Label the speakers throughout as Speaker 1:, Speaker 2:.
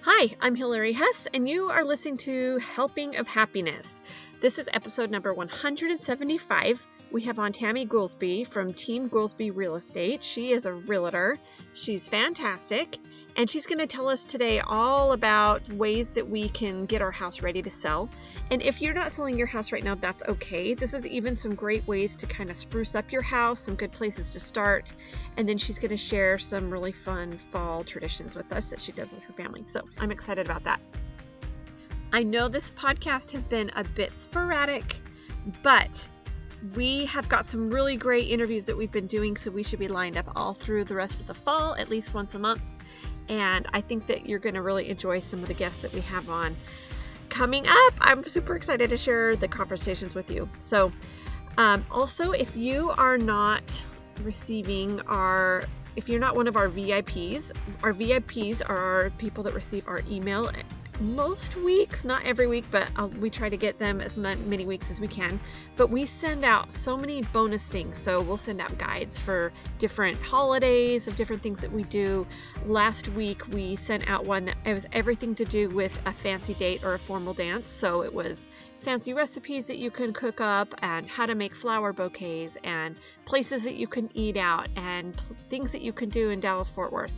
Speaker 1: Hi, I'm Hillary Hess, and you are listening to Helping of Happiness. This is episode number 175. We have on Tammy Goolsby from Team Goolsby Real Estate. She is a realtor. She's fantastic, and she's going to tell us today all about ways that we can get our house ready to sell. And if you're not selling your house right now, that's okay. This is even some great ways to kind of spruce up your house, some good places to start. And then she's going to share some really fun fall traditions with us that she does with her family. So I'm excited about that. I know this podcast has been a bit sporadic, but we have got some really great interviews that we've been doing, so we should be lined up all through the rest of the fall, at least once a month. And I think that you're going to really enjoy some of the guests that we have on coming up. I'm super excited to share the conversations with you. So also, if you are not receiving if you're not one of our VIPs are people that receive our email most weeks, not every week, but we try to get them as many weeks as we can. But we send out so many bonus things. So we'll send out guides for different holidays of different things that we do. Last week we sent out one that it was everything to do with a fancy date or a formal dance. So it was fancy recipes that you can cook up and how to make flower bouquets and places that you can eat out and things that you can do in Dallas-Fort Worth.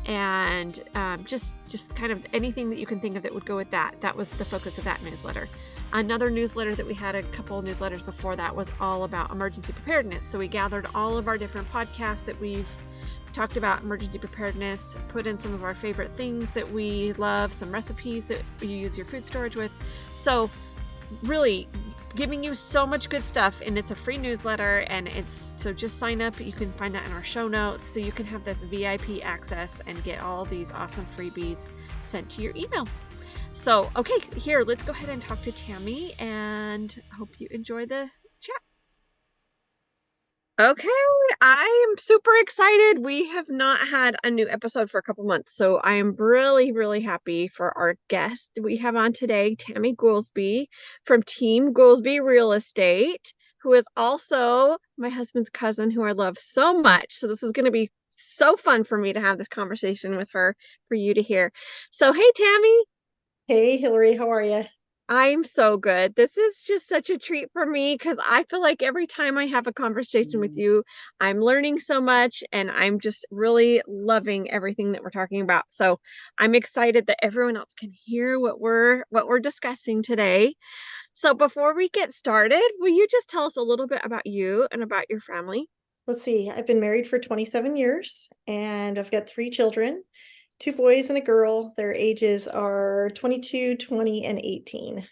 Speaker 1: And just kind of anything that you can think of that would go with that. That was the focus of that newsletter. Another newsletter that we had, a couple of newsletters before that, was all about emergency preparedness. So we gathered all of our different podcasts that we've talked about emergency preparedness, put in some of our favorite things that we love, some recipes that you use your food storage with. So really giving you so much good stuff, and it's a free newsletter, and so just sign up. You can find that in our show notes, so you can have this VIP access and get all these awesome freebies sent to your email. So okay, here, let's go ahead and talk to Tammy, and hope you enjoy the chat. Okay, I am super excited. We have not had a new episode for a couple months, so I am really, really happy for our guest we have on today, Tammy Goolsby from Team Goolsby Real Estate, who is also my husband's cousin, who I love so much. So this is going to be so fun for me to have this conversation with her for you to hear. So hey, Tammy.
Speaker 2: Hey, Hillary, how are you?
Speaker 1: I'm so good. This is just such a treat for me because I feel like every time I have a conversation with you, I'm learning so much, and I'm just really loving everything that we're talking about. So I'm excited that everyone else can hear what we're discussing today. So before we get started, will you just tell us a little bit about you and about your family?
Speaker 2: Let's see, I've been married for 27 years and I've got 3 children, 2 boys and a girl. Their ages are 22, 20, and 18.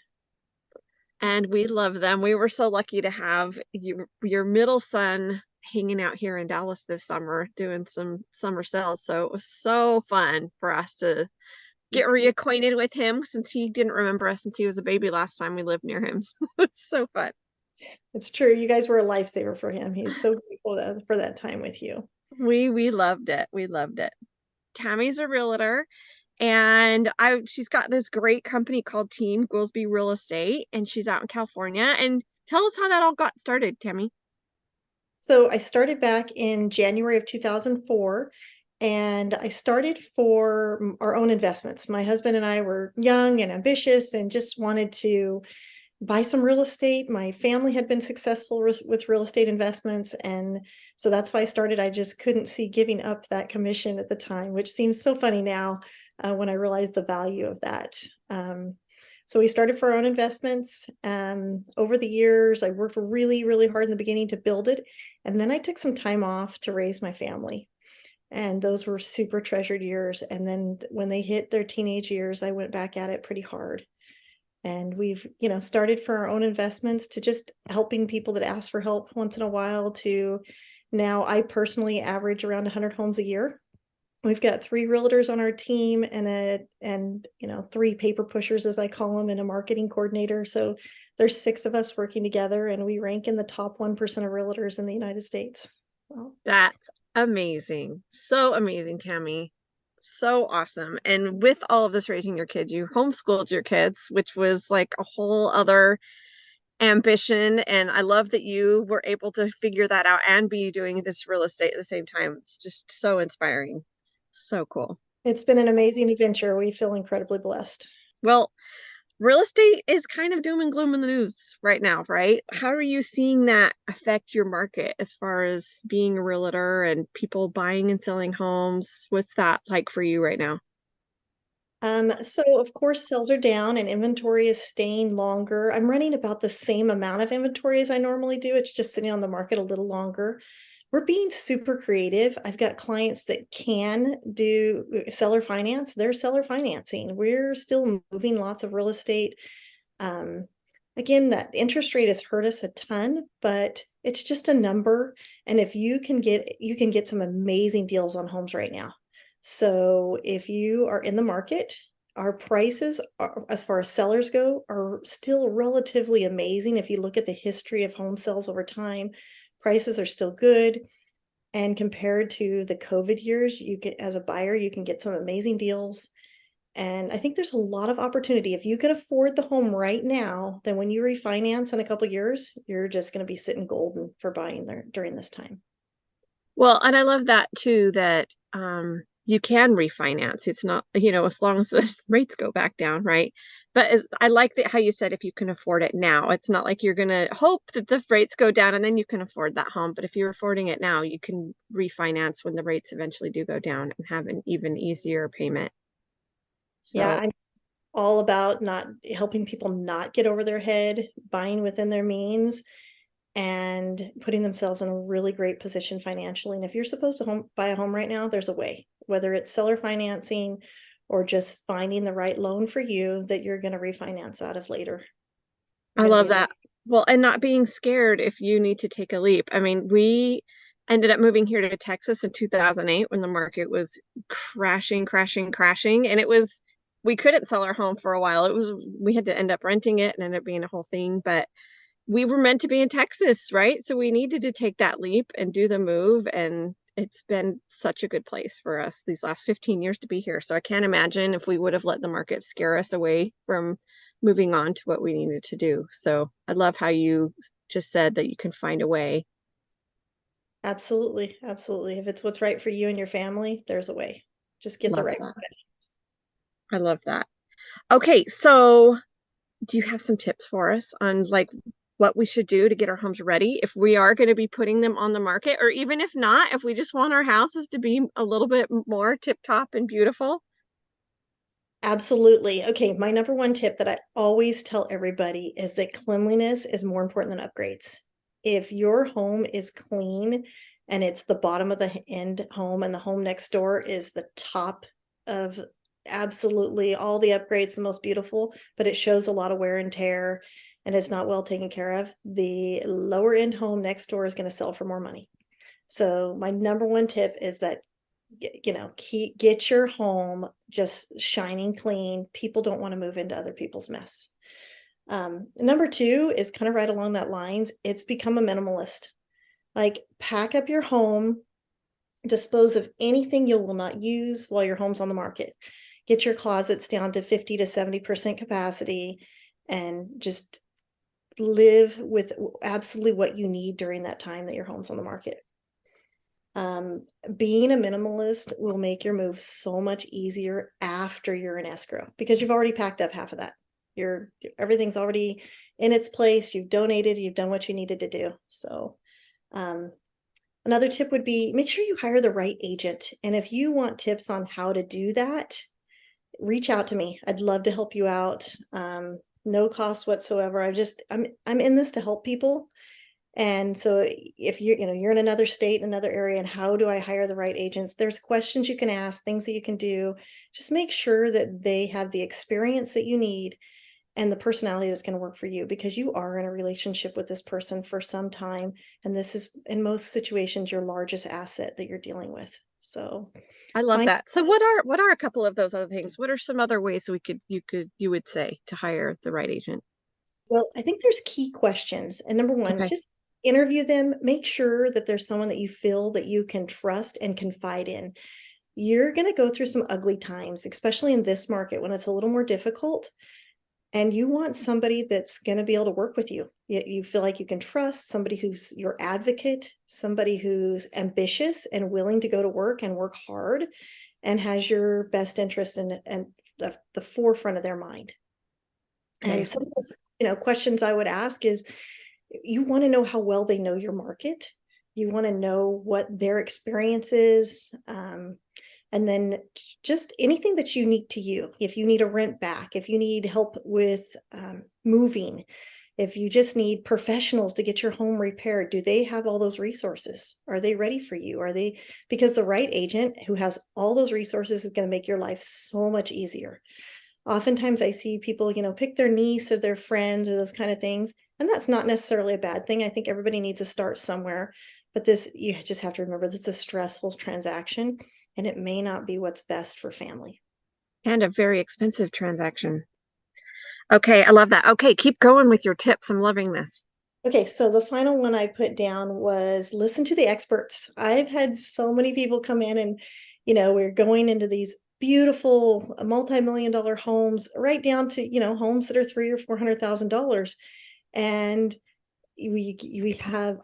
Speaker 1: And we love them. We were so lucky to have your middle son hanging out here in Dallas this summer doing some summer sales. So it was so fun for us to get reacquainted with him, since he didn't remember us since he was a baby last time we lived near him. So it's so fun.
Speaker 2: It's true. You guys were a lifesaver for him. He's so grateful for that time with you.
Speaker 1: We loved it. We loved it. Tammy's a realtor, and she's got this great company called Team Goolsby Real Estate, and she's out in California. And tell us how that all got started, Tammy.
Speaker 2: So I started back in January of 2004, and I started for our own investments. My husband and I were young and ambitious and just wanted to buy some real estate. My family had been successful with real estate investments, and so that's why I started. I just couldn't see giving up that commission at the time, which seems so funny now when I realize the value of that. So we started for our own investments. Over the years, I worked really, really hard in the beginning to build it, and then I took some time off to raise my family. And those were super treasured years. And then when they hit their teenage years, I went back at it pretty hard. And we've, started for our own investments to just helping people that ask for help once in a while, to now I personally average around 100 homes a year. We've got 3 realtors on our team and 3 paper pushers, as I call them, and a marketing coordinator. So there's 6 of us working together, and we rank in the top 1% of realtors in the United States. Well,
Speaker 1: That's amazing. So amazing, Tammy. So awesome. And with all of this raising your kids, you homeschooled your kids, which was like a whole other ambition. And I love that you were able to figure that out and be doing this real estate at the same time. It's just so inspiring. So cool.
Speaker 2: It's been an amazing adventure. We feel incredibly blessed.
Speaker 1: Well, real estate is kind of doom and gloom in the news right now, right? How are you seeing that affect your market as far as being a realtor and people buying and selling homes? What's that like for you right now?
Speaker 2: So of course sales are down and inventory is staying longer. I'm running about the same amount of inventory as I normally do. It's just sitting on the market a little longer. We're being super creative. I've got clients that can do seller finance. They're seller financing. We're still moving lots of real estate. Um, Again, that interest rate has hurt us a ton, but it's just a number. And if you can get some amazing deals on homes right now. So if you are in the market, our prices are, as far as sellers go, are still relatively amazing. If you look at the history of home sales over time, prices are still good. And compared to the COVID years, you get, as a buyer, you can get some amazing deals. And I think there's a lot of opportunity. If you can afford the home right now, then when you refinance in a couple of years, you're just going to be sitting golden for buying there during this time.
Speaker 1: Well, and I love that too, that you can refinance. It's not, as long as the rates go back down, right? But I like that how you said if you can afford it now. It's not like you're gonna hope that the rates go down and then you can afford that home. But if you're affording it now, you can refinance when the rates eventually do go down and have an even easier payment.
Speaker 2: Yeah,
Speaker 1: So
Speaker 2: I'm all about not helping people not get over their head, buying within their means, and putting themselves in a really great position financially. And if you're supposed to buy a home right now, there's a way, whether it's seller financing or just finding the right loan for you that you're going to refinance out of later. You're
Speaker 1: I
Speaker 2: going to
Speaker 1: love
Speaker 2: be
Speaker 1: that. Well, and not being scared if you need to take a leap. I mean, we ended up moving here to Texas in 2008 when the market was crashing, crashing, crashing. And we couldn't sell our home for a while. We had to end up renting it and ended up being a whole thing. But we were meant to be in Texas, right? So we needed to take that leap and do the move. And it's been such a good place for us these last 15 years to be here. So I can't imagine if we would have let the market scare us away from moving on to what we needed to do. So I love how you just said that you can find a way.
Speaker 2: Absolutely, absolutely. If it's what's right for you and your family, there's a way. Just get the
Speaker 1: Love
Speaker 2: right.
Speaker 1: that. I love that. Okay, so do you have some tips for us on like what we should do to get our homes ready if we are going to be putting them on the market, or even if not, if we just want our houses to be a little bit more tip top and beautiful?
Speaker 2: Absolutely. Okay, my number one tip that I always tell everybody is that cleanliness is more important than upgrades. If your home is clean and it's the bottom of the end home and the home next door is the top of absolutely all the upgrades, the most beautiful, but it shows a lot of wear and tear and is not well taken care of, the lower end home next door is going to sell for more money. So my number one tip is that get your home just shining clean. People don't want to move into other people's mess. Number two is kind of right along that lines. It's become a minimalist. Like pack up your home, dispose of anything you will not use while your home's on the market. Get your closets down to 50 to 70% capacity and just live with absolutely what you need during that time that your home's on the market. Being a minimalist will make your move so much easier after you're in escrow because you've already packed up half of that. Everything's already in its place. You've donated, you've done what you needed to do. So, another tip would be make sure you hire the right agent. And if you want tips on how to do that, reach out to me. I'd love to help you out. No cost whatsoever. I'm in this to help people. And so if you're in another state, another area, and how do I hire the right agents? There's questions you can ask, things that you can do. Just make sure that they have the experience that you need and the personality that's going to work for you because you are in a relationship with this person for some time. And this is, in most situations, your largest asset that you're dealing with. So
Speaker 1: I love
Speaker 2: find
Speaker 1: that. So what are a couple of those other things? What are some other ways you would say to hire the right agent?
Speaker 2: Well, I think there's key questions. And number one,
Speaker 1: Okay.
Speaker 2: just interview them. Make sure that there's someone that you feel that you can trust and confide in. You're going to go through some ugly times, especially in this market when it's a little more difficult. And you want somebody that's going to be able to work with you. You feel like you can trust somebody who's your advocate, somebody who's ambitious and willing to go to work and work hard and has your best interest and the forefront of their mind.
Speaker 1: Okay.
Speaker 2: And some of those, questions I would ask is, you want to know how well they know your market. You want to know what their experience is. And then just anything that's unique to you. If you need a rent back, if you need help with moving, if you just need professionals to get your home repaired, do they have all those resources? Are they ready for you? Because the right agent who has all those resources is going to make your life so much easier. Oftentimes I see people, pick their niece or their friends or those kind of things. And that's not necessarily a bad thing. I think everybody needs to start somewhere. But you just have to remember this is a stressful transaction, and it may not be what's best for family.
Speaker 1: And a very expensive transaction. Okay, I love that. Okay, keep going with your tips. I'm loving this.
Speaker 2: Okay, so the final one I put down was listen to the experts. I've had so many people come in and, we're going into these beautiful multi-million dollar homes, right down to, homes that are $300,000 or $400,000. And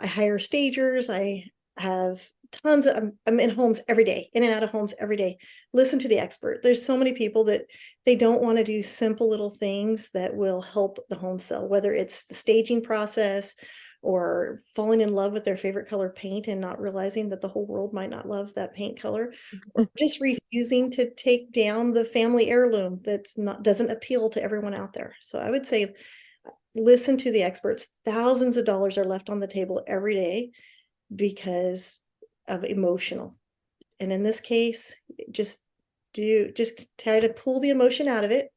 Speaker 2: I hire stagers. I have tons of, I'm in homes every day, in and out of homes every day. Listen to the expert. There's so many people that they don't want to do simple little things that will help the home sell, whether it's the staging process or falling in love with their favorite color paint and not realizing that the whole world might not love that paint color, or just refusing to take down the family heirloom doesn't appeal to everyone out there. So I would say listen to the experts. Thousands of dollars are left on the table every day because of emotional. And in this case, just try to pull the emotion out of it.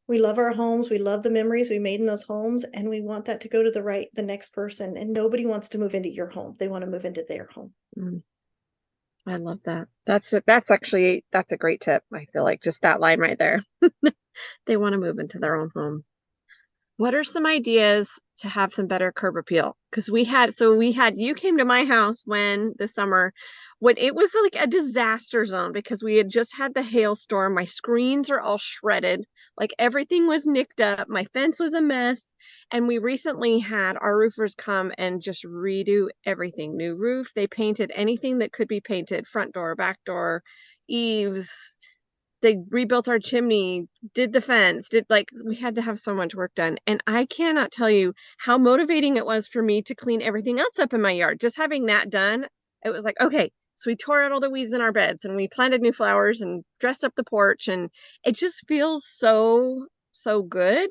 Speaker 2: We love our homes. We love the memories we made in those homes, and we want that to go to the next person. And nobody wants to move into your home. They want to move into their home.
Speaker 1: Mm, I love that. That's a great tip. I feel like just that line right there. They want to move into their own home. What are some ideas to have some better curb appeal? Because you came to my house this summer when it was like a disaster zone because we had just had the hailstorm. My screens are all shredded, like everything was nicked up. My fence was a mess. And we recently had our roofers come and just redo everything. New roof. They painted anything that could be painted, front door, back door, eaves. They rebuilt our chimney, did the fence, we had to have so much work done. And I cannot tell you how motivating it was for me to clean everything else up in my yard. Just having that done, it was like, okay, so we tore out all the weeds in our beds and we planted new flowers and dressed up the porch. And it just feels so, so good.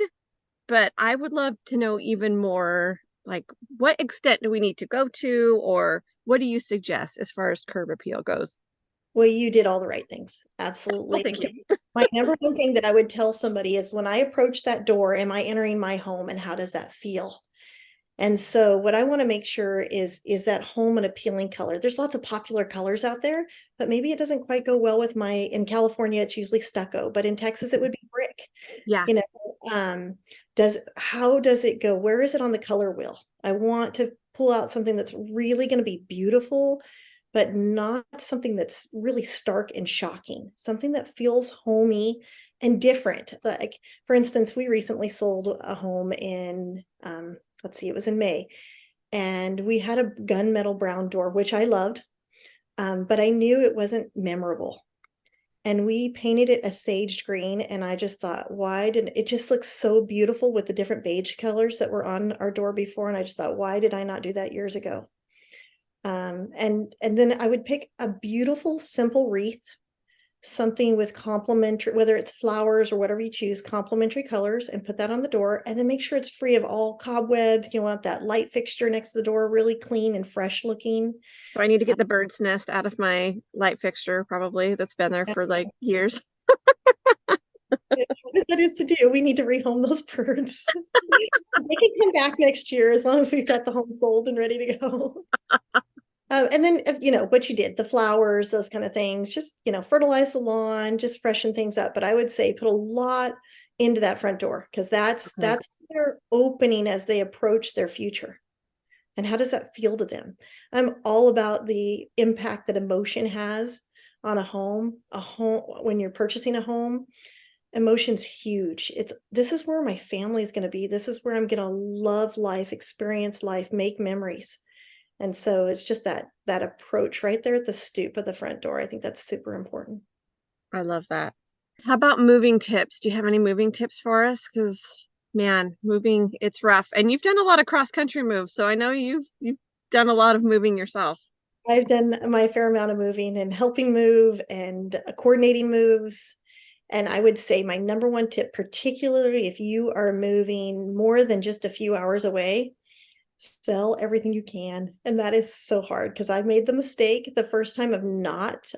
Speaker 1: But I would love to know even more, like, what extent do we need to go to, or what do you suggest as far as curb appeal goes?
Speaker 2: Well, you did all the right things.
Speaker 1: Well,
Speaker 2: Absolutely.
Speaker 1: thank you.
Speaker 2: My number one thing that I would tell somebody is when I approach that door, am I entering my home and how does that feel? And so what I want to make sure is that home an appealing color? There's lots of popular colors out there, but maybe it doesn't quite go well with in California, it's usually stucco, but in Texas, it would be brick.
Speaker 1: Yeah.
Speaker 2: How does it go? Where is it on the color wheel? I want to pull out something that's really going to be beautiful, but not something that's really stark and shocking, something that feels homey and different. Like, for instance, we recently sold a home in, it was in May, and we had a gunmetal brown door, which I loved, but I knew it wasn't memorable. And we painted it a sage green, and I just thought, why didn't it just look so beautiful with the different beige colors that were on our door before? And I just thought, why did I not do that years ago? And then I would pick a beautiful, simple wreath, something with complementary, whether it's flowers or whatever you choose, complementary colors, and put that on the door. And then make sure it's free of all cobwebs. You want that light fixture next to the door really clean and fresh looking.
Speaker 1: So I need to get the bird's nest out of my light fixture, probably. That's been there for like years.
Speaker 2: That is to do. We need to rehome those birds. They can come back next year as long as we've got the home sold and ready to go. And then, what you did, the flowers, those kind of things, just, fertilize the lawn, just freshen things up. But I would say put a lot into that front door, because that's their opening as they approach their future. And how does that feel to them? I'm all about the impact that emotion has on a home, when you're purchasing a home. Emotion's huge. This is where my family is going to be. This is where I'm going to love life, experience life, make memories. And so it's just that approach right there at the stoop of the front door. I think that's super important.
Speaker 1: I love that. How about moving tips? Do you have any moving tips for us? Because man, moving, it's rough. And you've done a lot of cross-country moves, so I know you've done a lot of moving yourself.
Speaker 2: I've done my fair amount of moving and helping move and coordinating moves. And I would say my number one tip, particularly if you are moving more than just a few hours away, sell everything you can. And that is so hard because I made the mistake the first time of not.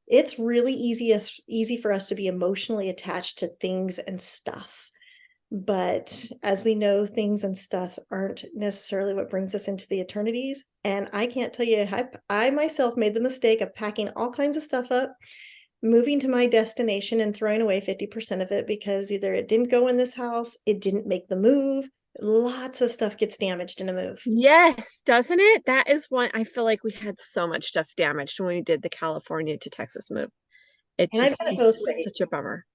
Speaker 2: It's really easy for us to be emotionally attached to things and stuff. But as we know, things and stuff aren't necessarily what brings us into the eternities. And I can't tell you, I myself made the mistake of packing all kinds of stuff up, moving to my destination and throwing away 50% of it because either it didn't go in this house, it didn't make the move. Lots of stuff gets damaged in a move.
Speaker 1: Yes, doesn't it? That is one I feel like we had so much stuff damaged when we did the California to Texas move. It
Speaker 2: And I've
Speaker 1: just
Speaker 2: done it
Speaker 1: is
Speaker 2: both ways
Speaker 1: such a bummer.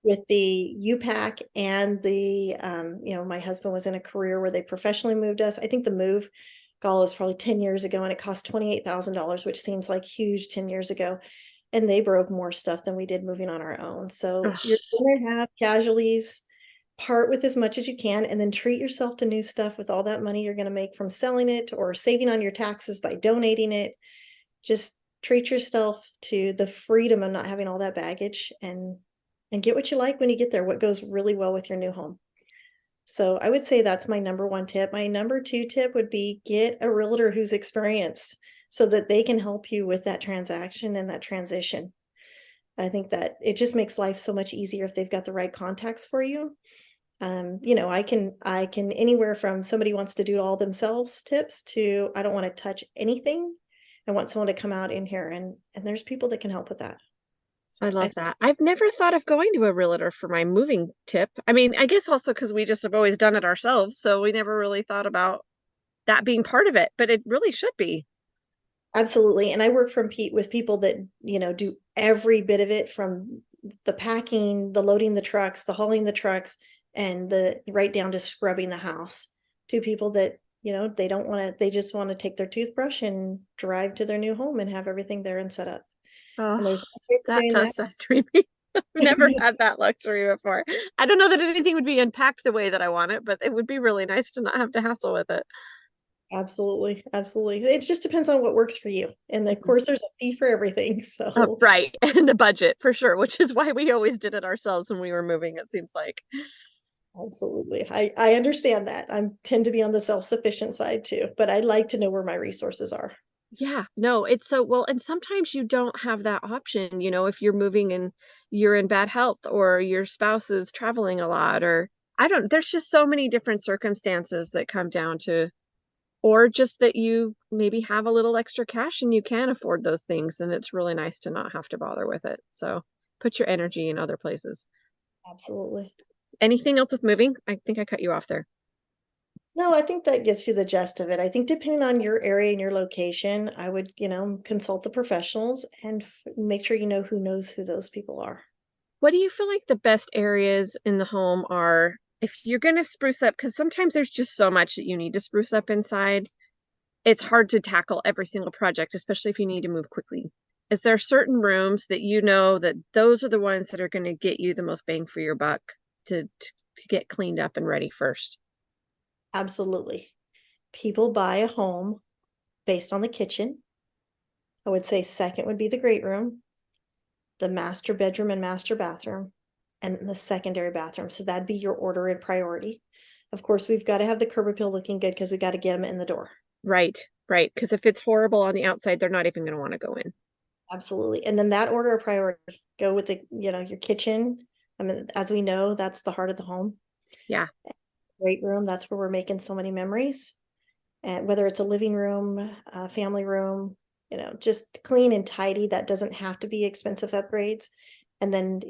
Speaker 2: with the U-Pack and the, my husband was in a career where they professionally moved us. I think the move goal was probably 10 years ago and it cost $28,000, which seems like huge 10 years ago. And they broke more stuff than we did moving on our own. So
Speaker 1: Ugh.
Speaker 2: you're going to have casualties, part with as much as you can, and then treat yourself to new stuff with all that money you're going to make from selling it or saving on your taxes by donating it. Just treat yourself to the freedom of not having all that baggage and get what you like when you get there, what goes really well with your new home. So I would say that's my number one tip. My number two tip would be get a realtor who's experienced so that they can help you with that transaction and that transition. I think that it just makes life so much easier if they've got the right contacts for you. I can anywhere from somebody wants to do it all themselves tips to I don't want to touch anything. I want someone to come out in here and there's people that can help with that.
Speaker 1: I
Speaker 2: So
Speaker 1: love that. I've never thought of going to a realtor for my moving tip. I mean, I guess also because we just have always done it ourselves, so we never really thought about that being part of it, but it really should be.
Speaker 2: absolutely. And I work with people that, do every bit of it from the packing, the loading the trucks, the hauling the trucks, and the right down to scrubbing the house to people that, they don't want to, they just want to take their toothbrush and drive to their new home and have everything there and set up.
Speaker 1: Oh,
Speaker 2: And there's ways of
Speaker 1: that
Speaker 2: doing
Speaker 1: does
Speaker 2: that.
Speaker 1: sound dreamy. I've never had that luxury before. I don't know that anything would be unpacked the way that I want it, but it would be really nice to not have to hassle with it.
Speaker 2: Absolutely. Absolutely. It just depends on what works for you. And of course, there's a fee for everything. So
Speaker 1: Right. And the budget for sure, which is why we always did it ourselves when we were moving, it seems like.
Speaker 2: absolutely. I understand that. I tend to be on the self-sufficient side too, but I like to know where my resources are.
Speaker 1: Yeah, no, it's so well, and sometimes you don't have that option, if you're moving and you're in bad health or your spouse is traveling a lot, or there's just so many different circumstances that come down to, or just that you maybe have a little extra cash and you can afford those things, and it's really nice to not have to bother with it. So put your energy in other places.
Speaker 2: Absolutely.
Speaker 1: Anything else with moving? I think I cut you off there.
Speaker 2: No, I think that gets you the gist of it. I think depending on your area and your location, I would, consult the professionals and make sure you know who knows who those people are.
Speaker 1: What do you feel like the best areas in the home are if you're going to spruce up? Because sometimes there's just so much that you need to spruce up inside. It's hard to tackle every single project, especially if you need to move quickly. Is there certain rooms that you know that those are the ones that are going to get you the most bang for your buck to get cleaned up and ready first?
Speaker 2: Absolutely. People buy a home based on the kitchen. I would say second would be the great room, the master bedroom and master bathroom, and the secondary bathroom. So that'd be your order and priority. Of course, we've got to have the curb appeal looking good because we got to get them in the door.
Speaker 1: Right, right. Because if it's horrible on the outside, they're not even going to want to go in.
Speaker 2: Absolutely. And then that order of priority, go with your kitchen. I mean, as we know, that's the heart of the home.
Speaker 1: Yeah.
Speaker 2: Great room, that's where we're making so many memories. And whether it's a living room, a family room, just clean and tidy. That doesn't have to be expensive upgrades. And then,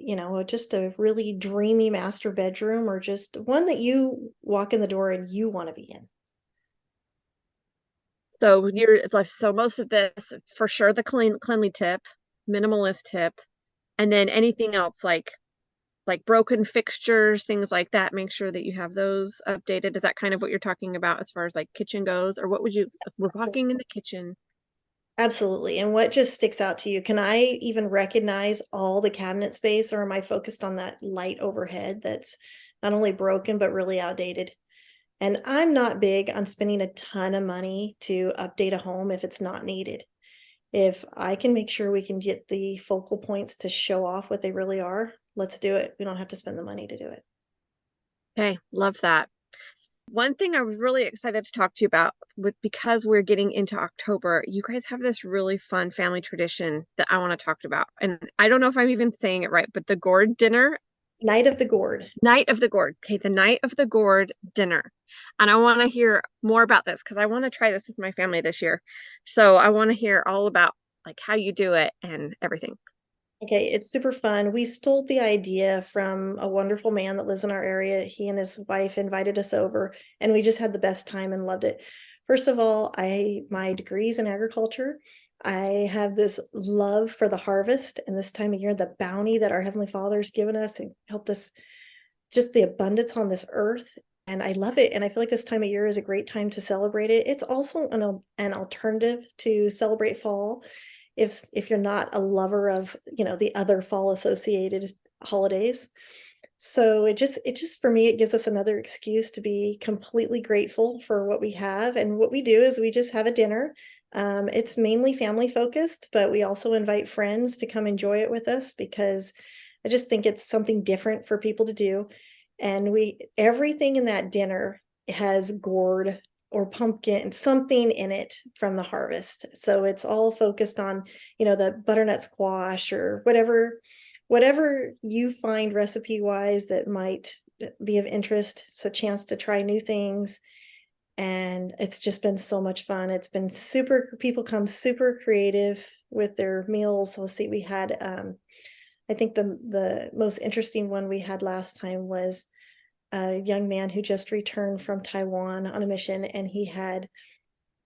Speaker 2: just a really dreamy master bedroom or just one that you walk in the door and you want to be in.
Speaker 1: So you're like, so most of this for sure, the cleanly tip, minimalist tip, and then anything else like broken fixtures, things like that, make sure that you have those updated. Is that kind of what you're talking about as far as like kitchen goes? Or what would you, if we're walking in the kitchen?
Speaker 2: Absolutely. And what just sticks out to you? Can I even recognize all the cabinet space, or am I focused on that light overhead that's not only broken, but really outdated? And I'm not big on spending a ton of money to update a home if it's not needed. If I can make sure we can get the focal points to show off what they really are, let's do it. We don't have to spend the money to do it.
Speaker 1: Okay, love that. One thing I was really excited to talk to you about with because we're getting into October, you guys have this really fun family tradition that I want to talk about. And I don't know if I'm even saying it right, but the gourd dinner,
Speaker 2: Night of the Gourd.
Speaker 1: night of the gourd. Okay, the night of the gourd dinner. And I want to hear more about this because I want to try this with my family this year. So I want to hear all about like how you do it and everything.
Speaker 2: Okay, it's super fun. We stole the idea from a wonderful man that lives in our area. He and his wife invited us over, and we just had the best time and loved it. First of all, my degree's in agriculture. I have this love for the harvest and this time of year, the bounty that our Heavenly Father's given us and helped us, just the abundance on this earth. And I love it. And I feel like this time of year is a great time to celebrate it. It's also an alternative to celebrate fall if you're not a lover of, the other fall associated holidays. So it just for me, it gives us another excuse to be completely grateful for what we have. And what we do is we just have a dinner. It's mainly family focused, but we also invite friends to come enjoy it with us because I just think it's something different for people to do. And everything in that dinner has gourd or pumpkin, something in it from the harvest. So it's all focused on, the butternut squash or whatever you find recipe wise that might be of interest. It's a chance to try new things. And it's just been so much fun. It's been super, people come super creative with their meals. Let's see, we had I think the most interesting one we had last time was a young man who just returned from Taiwan on a mission, and he had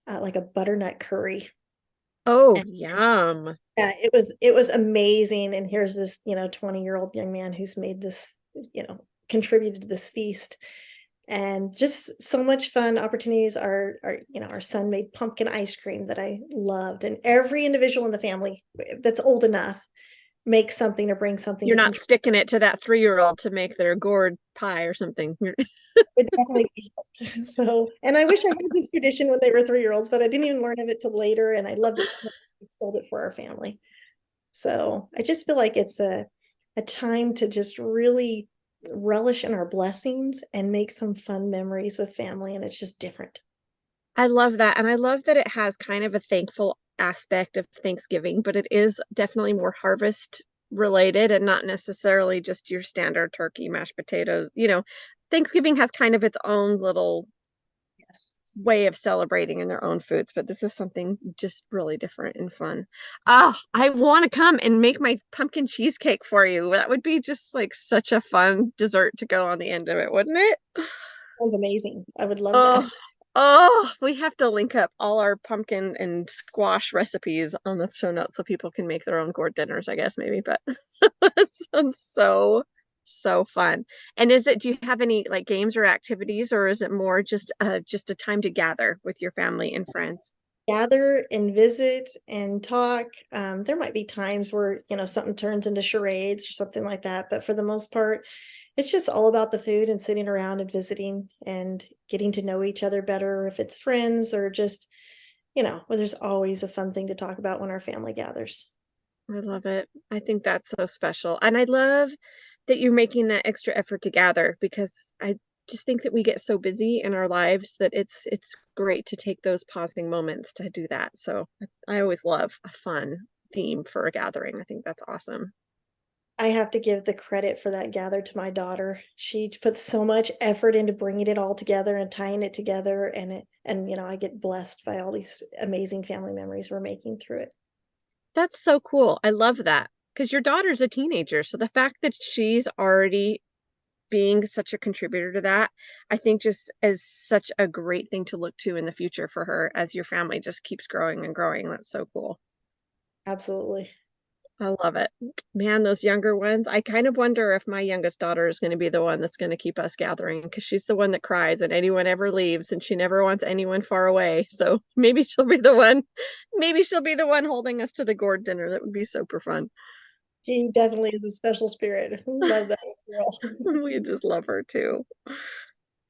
Speaker 2: like a butternut curry.
Speaker 1: Oh,
Speaker 2: And
Speaker 1: yum.
Speaker 2: yeah, it was amazing. And here's this 20-year-old young man who's made this, contributed to this feast, and just so much fun opportunities. Our son made pumpkin ice cream that I loved, and every individual in the family that's old enough make something or bring something
Speaker 1: You're
Speaker 2: to
Speaker 1: not
Speaker 2: contribute.
Speaker 1: sticking it to that 3-year-old to make their gourd pie or something.
Speaker 2: Would definitely be helped. So, and I wish I had this tradition when they were 3-year-olds, but I didn't even learn of it till later, and I loved it so much. I told it for our family. So I just feel like it's a time to just really relish in our blessings and make some fun memories with family, and it's just different.
Speaker 1: I love that. And I love that it has kind of a thankful aspect of Thanksgiving, but it is definitely more harvest related and not necessarily just your standard turkey, mashed potatoes. Thanksgiving has kind of its own little
Speaker 2: Yes.
Speaker 1: way of celebrating in their own foods, but this is something just really different and fun. Ah, I want to come and make my pumpkin cheesecake for you. That would be just like such a fun dessert to go on the end of it, wouldn't it?
Speaker 2: That was amazing. I would love that.
Speaker 1: Oh, oh, we have to link up all our pumpkin and squash recipes on the show notes so people can make their own gourd dinners, I guess, maybe. But that sounds so, so fun. And do you have any like games or activities, or is it more just a time to gather with your family and friends?
Speaker 2: Gather and visit and talk. There might be times where, something turns into charades or something like that, but for the most part, it's just all about the food and sitting around and visiting and getting to know each other better, if it's friends or just, well, there's always a fun thing to talk about when our family gathers.
Speaker 1: I love it. I think that's so special. And I love that you're making that extra effort to gather because I just think that we get so busy in our lives that it's great to take those pausing moments to do that. So I always love a fun theme for a gathering. I think that's awesome.
Speaker 2: I have to give the credit for that gather to my daughter. She puts so much effort into bringing it all together and tying it together, and I get blessed by all these amazing family memories we're making through it.
Speaker 1: That's so cool. I love that because your daughter's a teenager. So the fact that she's already being such a contributor to that, I think just as such a great thing to look to in the future for her as your family just keeps growing and growing. That's so cool.
Speaker 2: Absolutely.
Speaker 1: I love it. Man, those younger ones, I kind of wonder if my youngest daughter is going to be the one that's going to keep us gathering because she's the one that cries and anyone ever leaves and she never wants anyone far away. So maybe she'll be the one, maybe she'll be the one holding us to the gourd dinner. That would be super fun.
Speaker 2: She definitely is a special spirit. Love that girl.
Speaker 1: We just love her too.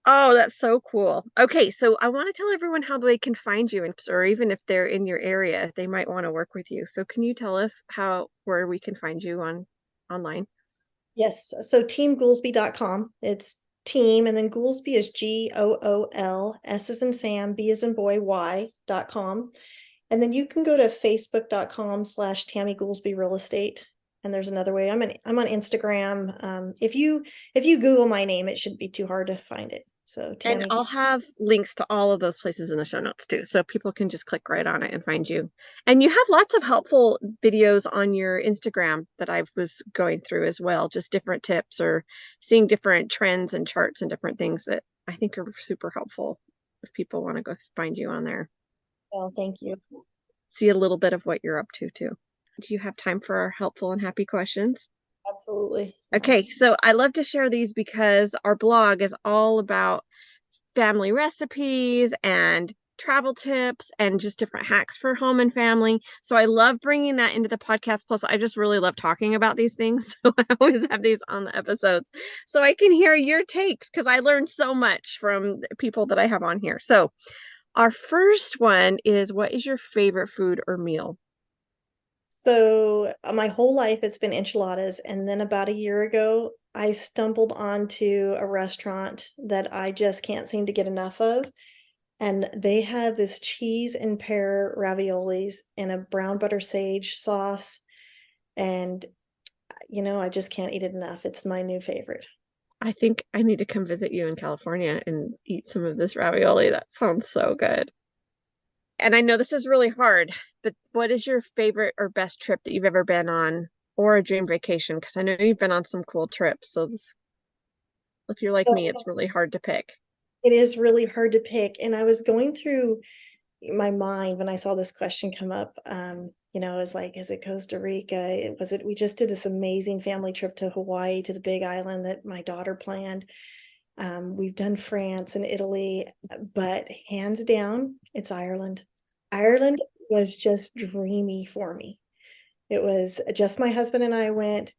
Speaker 1: Oh, that's so cool. Okay, so I want to tell everyone how they can find you, and or even if they're in your area, they might want to work with you. So can you tell us how where we can find you on online?
Speaker 2: Yes. So teamgoolsby.com. It's team, and then Goolsby is Gool, S as in Sam, B as in boy, Y.com. And then you can go to facebook.com/Tammy Goolsby Real Estate. And there's another way. I'm on Instagram. If you Google my name, it shouldn't be too hard to find it. So
Speaker 1: And
Speaker 2: Tammy.
Speaker 1: I'll have links to all of those places in the show notes too, so people can just click right on it and find you. And you have lots of helpful videos on your Instagram that I was going through as well, just different tips or seeing different trends and charts and different things that I think are super helpful if people want to go find you on there.
Speaker 2: Oh, thank you.
Speaker 1: See a little bit of what you're up to too. Do you have time for our helpful and happy questions?
Speaker 2: Absolutely.
Speaker 1: Okay, so I love to share these because our blog is all about family recipes and travel tips and just different hacks for home and family. So I love bringing that into the podcast. Plus, I just really love talking about these things. So I always have these on the episodes so I can hear your takes because I learned so much from the people that I have on here. So our first one is, what is your favorite food or meal?
Speaker 2: So my whole life it's been enchiladas, and then about a year ago, I stumbled onto a restaurant that I just can't seem to get enough of. And they have this cheese and pear raviolis in a brown butter sage sauce. And, I just can't eat it enough. It's my new favorite.
Speaker 1: I think I need to come visit you in California and eat some of this ravioli. That sounds so good. And I know this is really hard, but what is your favorite or best trip that you've ever been on or a dream vacation? Because I know you've been on some cool trips. So if you're like
Speaker 2: So
Speaker 1: me, it's really hard to pick.
Speaker 2: it is really hard to pick. And I was going through my mind when I saw this question come up. It was like, is it Costa Rica? We just did this amazing family trip to Hawaii, to the Big Island that my daughter planned. We've done France and Italy, but hands down, it's Ireland. Ireland was just dreamy for me. It was just my husband and I went.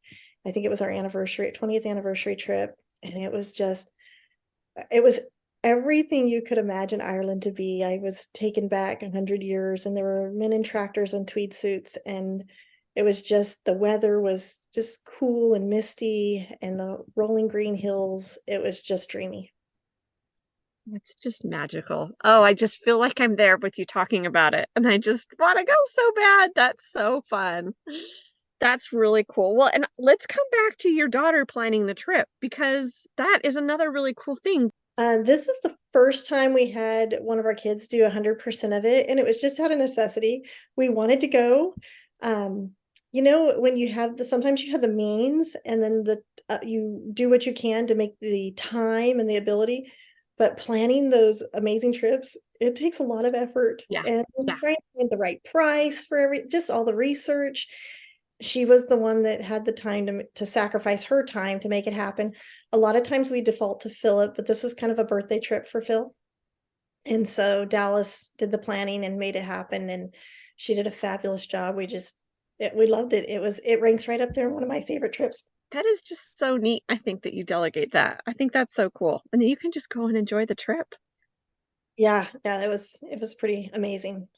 Speaker 2: I think it was our 20th anniversary trip. And it was everything you could imagine Ireland to be. I was taken back 100 years, and there were men in tractors and tweed suits, and it was just, the weather was just cool and misty, and the rolling green hills. It was just dreamy.
Speaker 1: It's just magical. Oh, I just feel like I'm there with you talking about it. And I just want to go so bad. That's so fun. That's really cool. Well, and let's come back to your daughter planning the trip because that is another really cool thing.
Speaker 2: This is the first time we had one of our kids do 100% of it, and it was just out of necessity. We wanted to go. When you have sometimes you have the means, and then you do what you can to make the time and the ability. But planning those amazing trips, it takes a lot of effort,
Speaker 1: Yeah.
Speaker 2: and
Speaker 1: Yeah.
Speaker 2: trying to find the right price for just all the research. She was the one that had the time to sacrifice her time to make it happen. A lot of times we default to Philip, but this was kind of a birthday trip for Phil. And so Dallas did the planning and made it happen. And she did a fabulous job. We loved it. It ranks right up there in one of my favorite trips.
Speaker 1: That is just so neat. I think that you delegate that. I think that's so cool. And then you can just go and enjoy the trip.
Speaker 2: Yeah. Yeah. It was pretty amazing.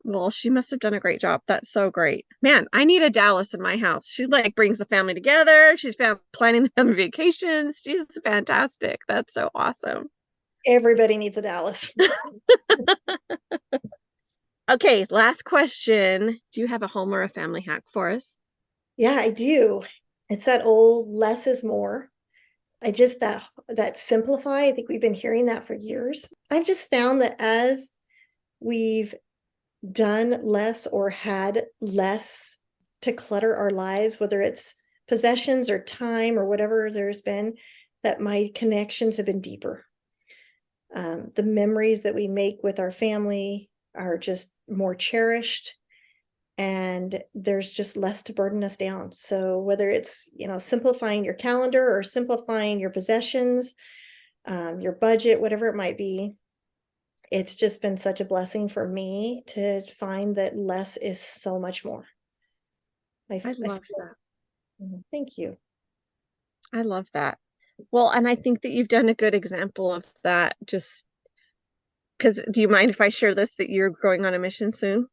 Speaker 1: Well, she must have done a great job. That's so great. Man, I need a Dallas in my house. She like brings the family together. She's found planning the family vacations. She's fantastic. That's so awesome.
Speaker 2: Everybody needs a Dallas.
Speaker 1: Okay, last question. Do you have a home or a family hack for us?
Speaker 2: Yeah, I do. It's that old less is more. That simplify. I think we've been hearing that for years. I've just found that as we've done less or had less to clutter our lives, whether it's possessions or time or whatever there's been, that my connections have been deeper. The memories that we make with our family are just more cherished. and there's just less to burden us down. So whether it's, simplifying your calendar or simplifying your possessions, your budget, whatever it might be, it's just been such a blessing for me to find that less is so much more.
Speaker 1: I love
Speaker 2: feel,
Speaker 1: that.
Speaker 2: thank you.
Speaker 1: I love that. Well, and I think that you've done a good example of that. Just because, do you mind if I share this, that you're going on a mission soon?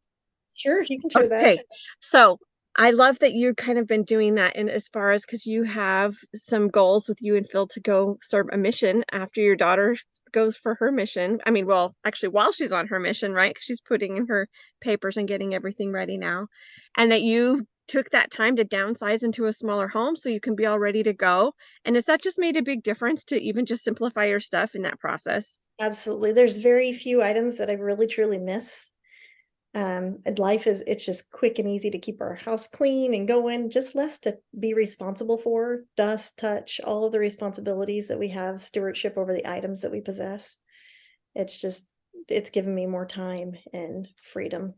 Speaker 2: Sure, you can share that.
Speaker 1: Okay, so I love that you've kind of been doing that, and as far as because you have some goals with you and Phil to go serve a mission after your daughter goes for her mission. I mean, well, actually, while she's on her mission, right? Because she's putting in her papers and getting everything ready now, and that you took that time to downsize into a smaller home so you can be all ready to go. And has that just made a big difference to even just simplify your stuff in that process?
Speaker 2: Absolutely. There's very few items that I really truly miss. And life it's just quick and easy to keep our house clean and going, just less to be responsible for, dust, touch, all of the responsibilities that we have, stewardship over the items that we possess. It's given me more time and freedom.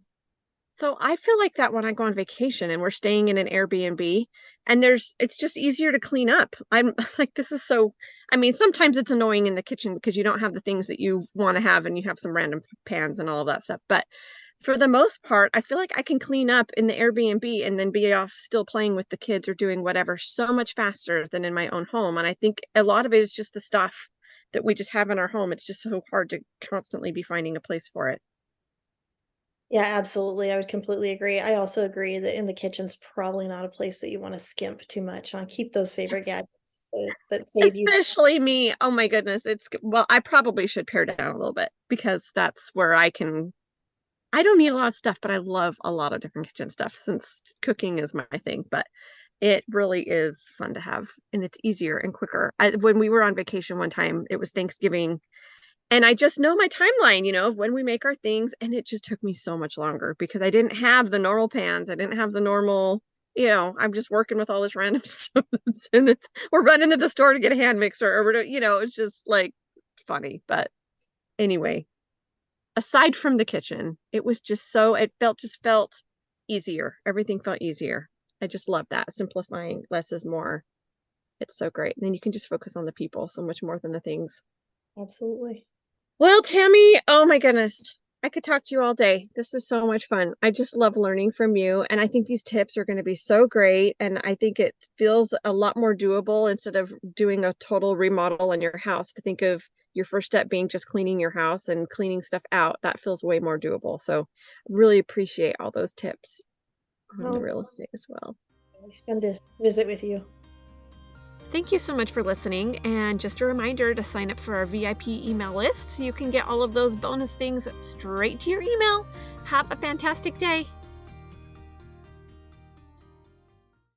Speaker 1: So I feel like that when I go on vacation and we're staying in an Airbnb and it's just easier to clean up. I'm like, this is so, I mean, sometimes it's annoying in the kitchen because you don't have the things that you want to have and you have some random pans and all of that stuff. But for the most part, I feel like I can clean up in the Airbnb and then be off still playing with the kids or doing whatever so much faster than in my own home. And I think a lot of it is just the stuff that we just have in our home. It's just so hard to constantly be finding a place for it.
Speaker 2: Yeah, absolutely. I would completely agree. I also agree that in the kitchen's probably not a place that you want to skimp too much on. Keep those favorite gadgets that save you.
Speaker 1: Especially me. Oh my goodness. Well, I probably should pare down a little bit because that's where I don't need a lot of stuff, but I love a lot of different kitchen stuff since cooking is my thing. But it really is fun to have, and it's easier and quicker. When we were on vacation one time, it was Thanksgiving, and I just know my timeline, of when we make our things, and it just took me so much longer because I didn't have the normal pans. I didn't have the normal, I'm just working with all this random stuff. And we're running to the store to get a hand mixer or whatever, it's just like funny. But anyway, aside from the kitchen, it was just felt easier. Everything felt easier. I just love that. Simplifying, less is more. It's so great. And then you can just focus on the people so much more than the things.
Speaker 2: Absolutely.
Speaker 1: Well, Tammy, oh my goodness. I could talk to you all day. This is so much fun. I just love learning from you. And I think these tips are going to be so great. And I think it feels a lot more doable instead of doing a total remodel in your house, to think of your first step being just cleaning your house and cleaning stuff out. That feels way more doable. So really appreciate all those tips on the
Speaker 2: Well,
Speaker 1: real estate as well.
Speaker 2: it's fun to visit with you.
Speaker 1: Thank you so much for listening. And just a reminder to sign up for our VIP email list so you can get all of those bonus things straight to your email. Have a fantastic day.